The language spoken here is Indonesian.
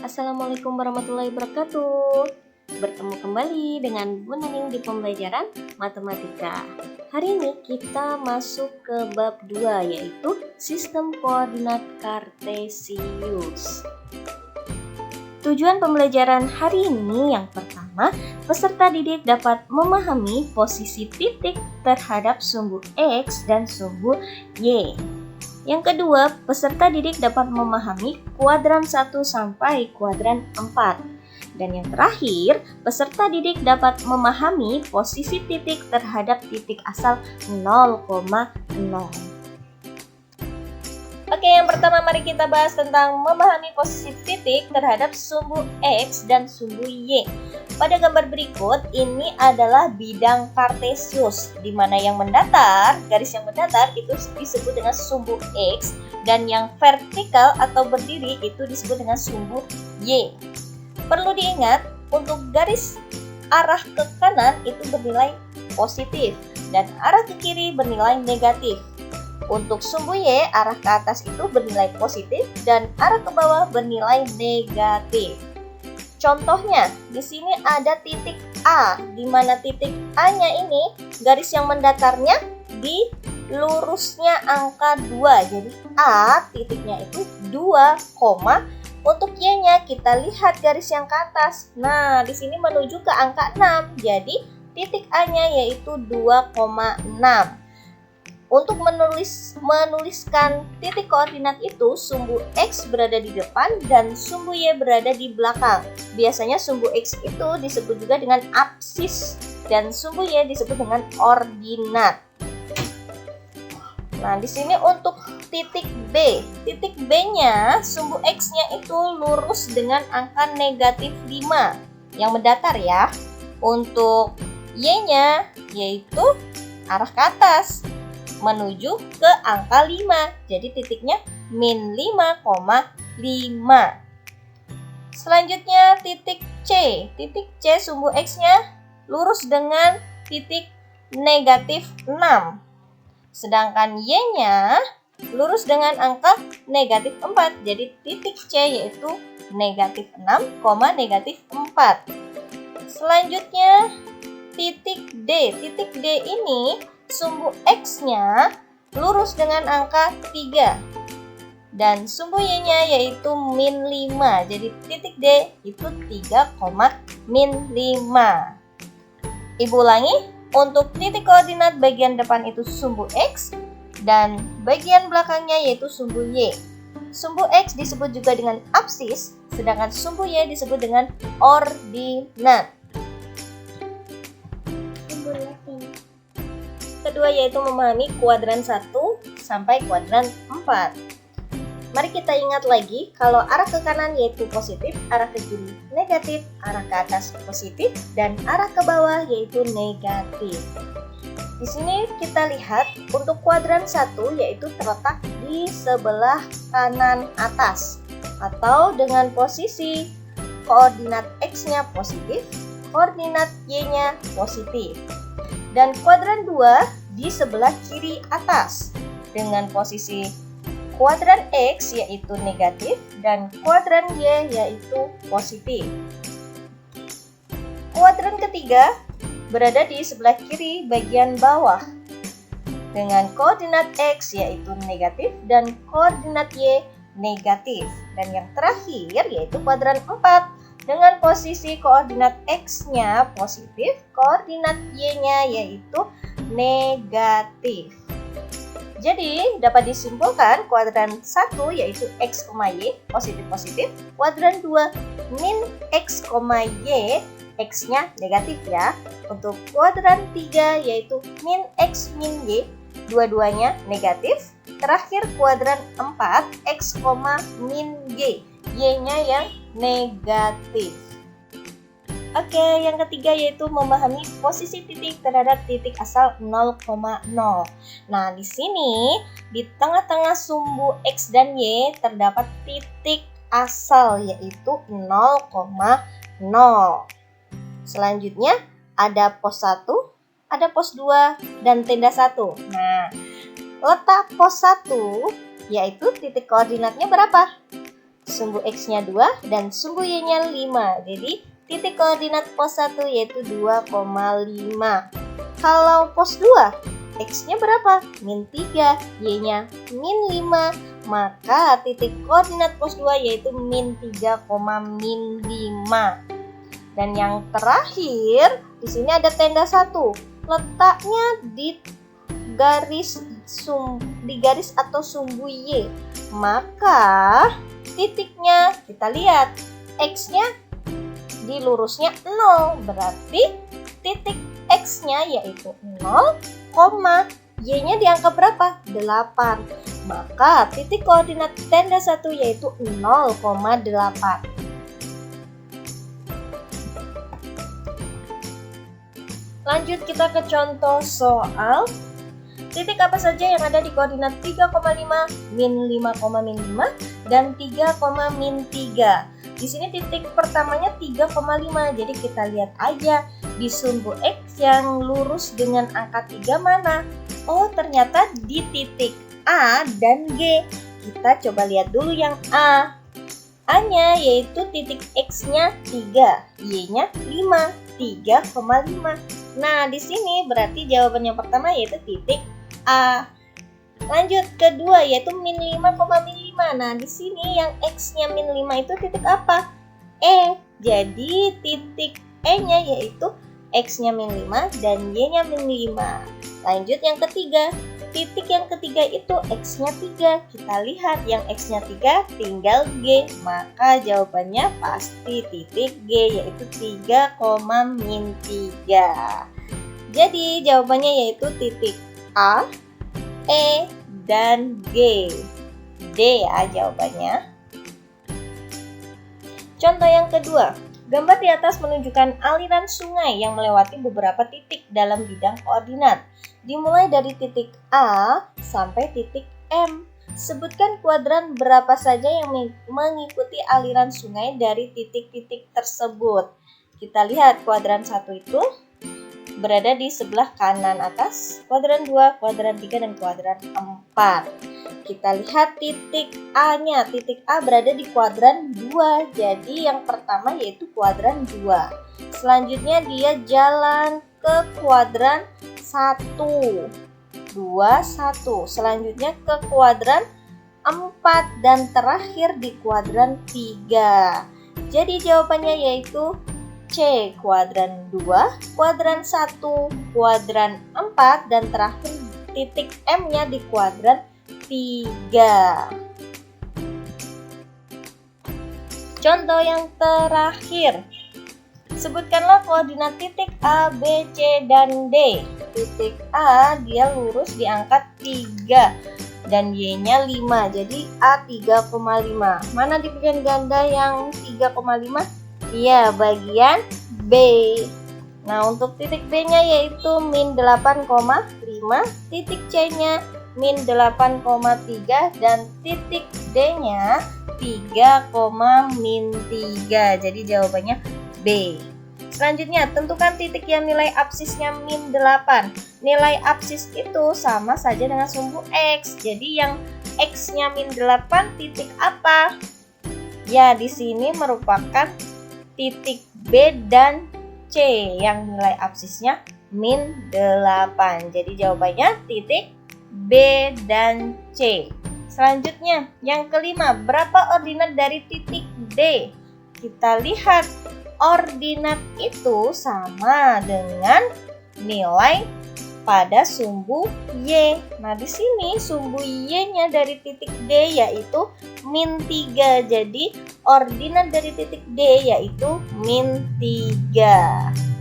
Assalamualaikum warahmatullahi wabarakatuh. Bertemu kembali dengan Bu Naning di pembelajaran matematika. Hari ini kita masuk ke bab 2, yaitu sistem koordinat kartesius. Tujuan pembelajaran hari ini yang pertama, peserta didik dapat memahami posisi titik terhadap sumbu X dan sumbu Y. Yang kedua, peserta didik dapat memahami kuadran 1 sampai kuadran 4. Dan yang terakhir, peserta didik dapat memahami posisi titik terhadap titik asal 0,0. Oke, yang pertama mari kita bahas tentang memahami posisi titik terhadap sumbu X dan sumbu Y. Pada gambar berikut, ini adalah bidang kartesius, di mana yang mendatar, garis yang mendatar itu disebut dengan sumbu X, dan yang vertikal atau berdiri itu disebut dengan sumbu Y. Perlu diingat, untuk garis arah ke kanan itu bernilai positif, dan arah ke kiri bernilai negatif. Untuk sumbu Y, arah ke atas itu bernilai positif dan arah ke bawah bernilai negatif. Contohnya, di sini ada titik A, di mana titik A-nya ini garis yang mendatarnya di lurusnya angka 2. Jadi A titiknya itu 2, untuk Y-nya kita lihat garis yang ke atas. Nah, di sini menuju ke angka 6. Jadi titik A-nya yaitu 2,6. Untuk menuliskan titik koordinat itu, sumbu X berada di depan dan sumbu Y berada di belakang. Biasanya sumbu X itu disebut juga dengan apsis dan sumbu Y disebut dengan ordinat. Nah, di sini untuk titik B. Titik B-nya, sumbu X-nya itu lurus dengan angka negatif 5 yang mendatar ya. Untuk Y-nya yaitu arah ke atas menuju ke angka 5. Jadi titiknya min 5,5. Selanjutnya titik C. Titik C sumbu X-nya lurus dengan titik negatif 6. Sedangkan Y-nya lurus dengan angka negatif 4. Jadi titik C yaitu negatif 6, negatif 4. Selanjutnya titik D. Titik D ini sumbu X-nya lurus dengan angka 3 dan sumbu Y-nya yaitu min 5. Jadi titik D itu 3, min 5. Ibu ulangi, untuk titik koordinat bagian depan itu sumbu X dan bagian belakangnya yaitu sumbu Y. Sumbu X disebut juga dengan apsis, sedangkan sumbu Y disebut dengan ordinat. Kedua yaitu memahami kuadran 1 sampai kuadran 4. Mari kita ingat lagi, kalau arah ke kanan yaitu positif, arah ke kiri negatif, arah ke atas positif, dan arah ke bawah yaitu negatif. Di sini kita lihat untuk kuadran 1 yaitu terletak di sebelah kanan atas atau dengan posisi koordinat X-nya positif, koordinat Y-nya positif. Dan kuadran 2 di sebelah kiri atas dengan posisi kuadran X yaitu negatif dan kuadran Y yaitu positif. Kuadran ketiga berada di sebelah kiri bagian bawah dengan koordinat X yaitu negatif dan koordinat Y negatif. Dan yang terakhir yaitu kuadran 4 dengan posisi koordinat X-nya positif, koordinat Y-nya yaitu negatif. Jadi, dapat disimpulkan kuadran 1 yaitu X, Y positif-positif, kuadran 2 min X, Y, X-nya negatif ya. Untuk kuadran 3 yaitu min X, min Y, dua-duanya negatif. Terakhir kuadran 4 X, min Y, Y-nya yang negatif. Oke, yang ketiga yaitu memahami posisi titik terhadap titik asal 0,0. Nah, di sini di tengah-tengah sumbu X dan Y terdapat titik asal yaitu 0,0. Selanjutnya ada pos 1, ada pos 2 dan tenda 1. Nah, letak pos 1 yaitu titik koordinatnya berapa? sumbu X-nya 2, dan sumbu Y-nya 5. Jadi titik koordinat pos 1 yaitu 2,5. Kalau pos 2, X-nya berapa? Min 3, Y-nya min 5. Maka titik koordinat pos 2 yaitu min 3, min 5. Dan yang terakhir, di sini ada tenda 1. Letaknya di garis atau sumbu Y. Maka titiknya kita lihat, X-nya di lurusnya 0. Berarti titik X-nya yaitu 0, Y-nya di angka berapa? 8. Maka titik koordinat tenda 1 yaitu 0,8. Lanjut kita ke contoh soal. Titik apa saja yang ada di koordinat 3,5, min 5, min 5, dan 3, min 3. Di sini titik pertamanya 3,5. Jadi kita lihat aja di sumbu X yang lurus dengan angka 3 mana? Oh, ternyata di titik A dan G. Kita coba lihat dulu yang A. A-nya yaitu titik X-nya 3, Y-nya 5, 3,5. Nah, di sini berarti jawaban yang pertama yaitu titik A. Lanjut kedua yaitu min 5, min 5. Nah, di sini yang X-nya min 5 itu titik apa? E. Jadi titik E-nya yaitu X-nya min 5 dan Y-nya min 5. Lanjut yang ketiga. Titik yang ketiga itu X-nya 3. Kita lihat yang X-nya 3 tinggal G. Maka jawabannya pasti titik G yaitu 3, min 3. Jadi jawabannya yaitu titik A, E, dan G. D ya jawabannya. Contoh yang kedua. Gambar di atas menunjukkan aliran sungai yang melewati beberapa titik dalam bidang koordinat. Dimulai dari titik A sampai titik M. Sebutkan kuadran berapa saja yang mengikuti aliran sungai dari titik-titik tersebut. Kita lihat kuadran 1 itu berada di sebelah kanan atas, kuadran 2, kuadran 3, dan kuadran 4. Kita lihat titik A-nya. Titik A berada di kuadran 2. Jadi yang pertama yaitu kuadran 2. Selanjutnya dia jalan ke kuadran 1, 2, 1. Selanjutnya ke kuadran 4 dan terakhir di kuadran 3. Jadi jawabannya yaitu C, kuadran 2, kuadran 1, kuadran 4, dan terakhir titik M-nya di kuadran 3. Contoh yang terakhir. Sebutkanlah koordinat titik A, B, C, dan D. Titik A dia lurus di angka 3 dan Y-nya 5. Jadi A 3,5. Mana di bagian ganda yang 3,5? Iya, bagian B. Nah, untuk titik B-nya yaitu min 8,5, titik C-nya min 8,3, dan titik D-nya 3, min 3. Jadi jawabannya B. Selanjutnya, tentukan titik yang nilai absisnya min 8. Nilai absis itu sama saja dengan sumbu X. Jadi yang X-nya min 8 titik apa? Ya, di sini merupakan titik B dan C yang nilai absisnya min 8. Jadi jawabannya titik B dan C. Selanjutnya, yang kelima, berapa ordinat dari titik D? Kita lihat, ordinat itu sama dengan nilai pada sumbu Y. Nah, di sini sumbu Y-nya dari titik D yaitu min 3. Jadi, ordinat dari titik D yaitu min 3.